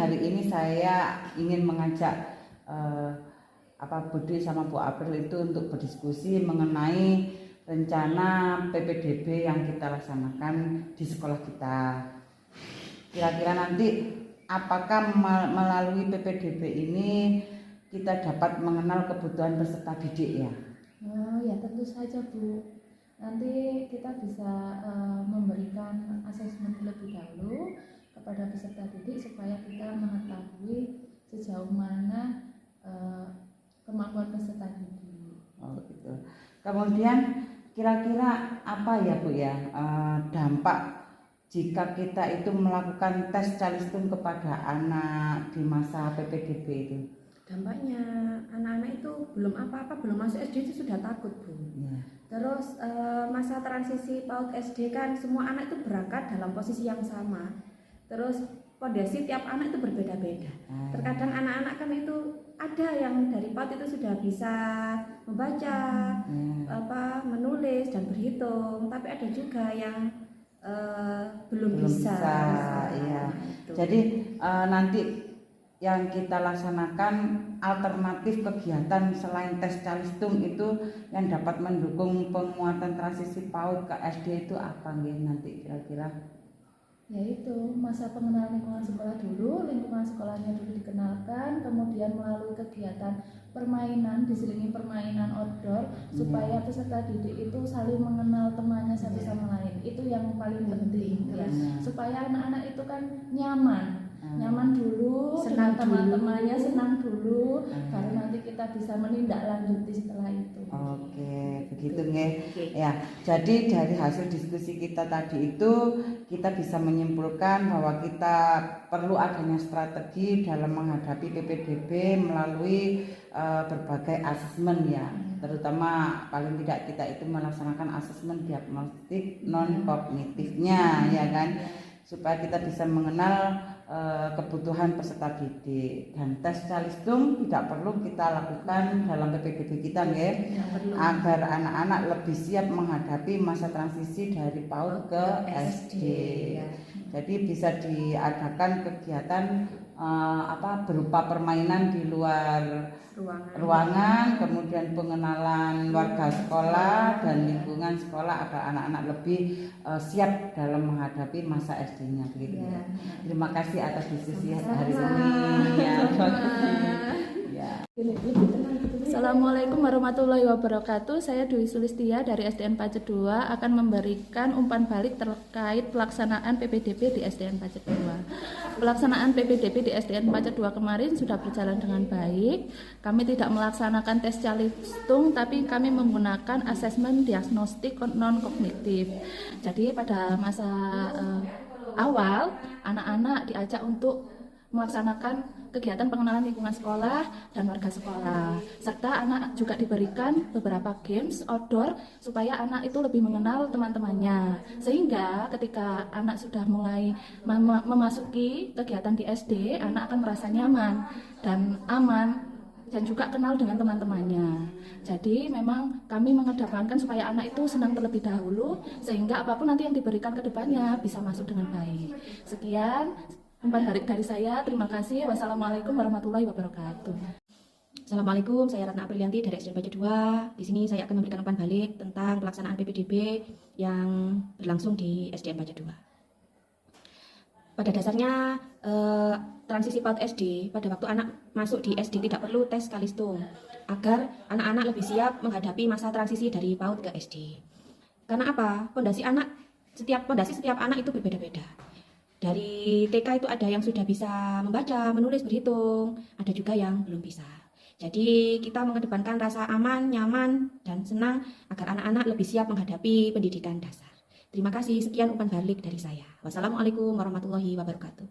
hari ini saya ingin mengajak Budi sama Bu April itu untuk berdiskusi mengenai rencana PPDB yang kita laksanakan di sekolah kita. Kira-kira nanti apakah melalui PPDB ini kita dapat mengenal kebutuhan peserta didik ya? Oh ya, tentu saja Bu. Nanti kita bisa memberikan asesmen lebih dahulu kepada peserta didik supaya kita mengetahui sejauh mana kemampuan peserta didik. Oh gitu. Kemudian kira-kira apa ya Bu ya dampak jika kita itu melakukan tes calistung kepada anak di masa PPDB itu? Dampaknya anak-anak itu belum apa-apa, belum masuk SD itu sudah takut Bu. Ya. Terus masa transisi PAUD SD kan semua anak itu berangkat dalam posisi yang sama. Terus kondisi tiap anak itu berbeda-beda. Terkadang anak-anak kan itu ada yang dari PAUD itu sudah bisa membaca, menulis dan berhitung, tapi ada juga yang belum bisa. Iya. Jadi nanti yang kita laksanakan alternatif kegiatan selain tes calistung itu yang dapat mendukung penguatan transisi PAUD ke SD itu apa nanti kira-kira? Yaitu masa pengenalan lingkungan sekolah dulu, lingkungan sekolahnya dulu dikenalkan, kemudian melalui kegiatan permainan, diselingi permainan outdoor, supaya peserta didik itu saling mengenal temannya satu sama lain. Itu yang paling penting ya, supaya anak-anak itu kan nyaman dulu, senang teman-temannya, senang dulu, baru nanti kita bisa menindaklanjuti setelah itu. Oke, begitu nggih. Ya, jadi dari hasil diskusi kita tadi itu kita bisa menyimpulkan bahwa kita perlu adanya strategi dalam menghadapi PPDB melalui berbagai asesmen ya, terutama paling tidak kita itu melaksanakan asesmen diagnostik non kognitifnya ya kan, supaya kita bisa mengenal kebutuhan peserta didik. Dan tes calistung tidak perlu kita lakukan dalam PPDB kita nggih, agar anak-anak lebih siap menghadapi masa transisi dari PAUD ke SD. Jadi bisa diadakan kegiatan berupa permainan di luar ruangan, kemudian pengenalan warga sekolah dan lingkungan sekolah agar anak-anak lebih siap dalam menghadapi masa SD-nya begitu ya. Terima kasih atas diskusi hari ini ya. Assalamualaikum warahmatullahi wabarakatuh. Saya Dwi Sulistia dari SDN Pacet 2 akan memberikan umpan balik terkait pelaksanaan PPDB di SDN Pacet 2. Pelaksanaan PPDB di SDN Pacet 2 kemarin sudah berjalan dengan baik. Kami tidak melaksanakan tes calistung, tapi kami menggunakan asesmen diagnostik non kognitif. Jadi pada masa awal anak-anak diajak untuk melaksanakan kegiatan pengenalan lingkungan sekolah dan warga sekolah, serta anak juga diberikan beberapa games outdoor supaya anak itu lebih mengenal teman-temannya, sehingga ketika anak sudah mulai memasuki kegiatan di SD, anak akan merasa nyaman dan aman dan juga kenal dengan teman-temannya. Jadi memang kami mengedepankan supaya anak itu senang terlebih dahulu, sehingga apapun nanti yang diberikan ke depannya bisa masuk dengan baik. Sekian umpan balik dari saya, terima kasih. Wassalamualaikum warahmatullahi wabarakatuh. Assalamualaikum, saya Ratna Aprilianti dari SDN Pacet 2. Di sini saya akan memberikan umpan balik tentang pelaksanaan PPDB yang berlangsung di SDN Pacet 2. Pada dasarnya transisi PAUD SD pada waktu anak masuk di SD tidak perlu tes calistung agar anak-anak lebih siap menghadapi masa transisi dari PAUD ke SD. Karena apa? Pondasi setiap anak itu berbeda-beda. Dari TK itu ada yang sudah bisa membaca, menulis, berhitung, ada juga yang belum bisa. Jadi kita mengedepankan rasa aman, nyaman, dan senang agar anak-anak lebih siap menghadapi pendidikan dasar. Terima kasih, sekian umpan balik dari saya. Wassalamualaikum warahmatullahi wabarakatuh.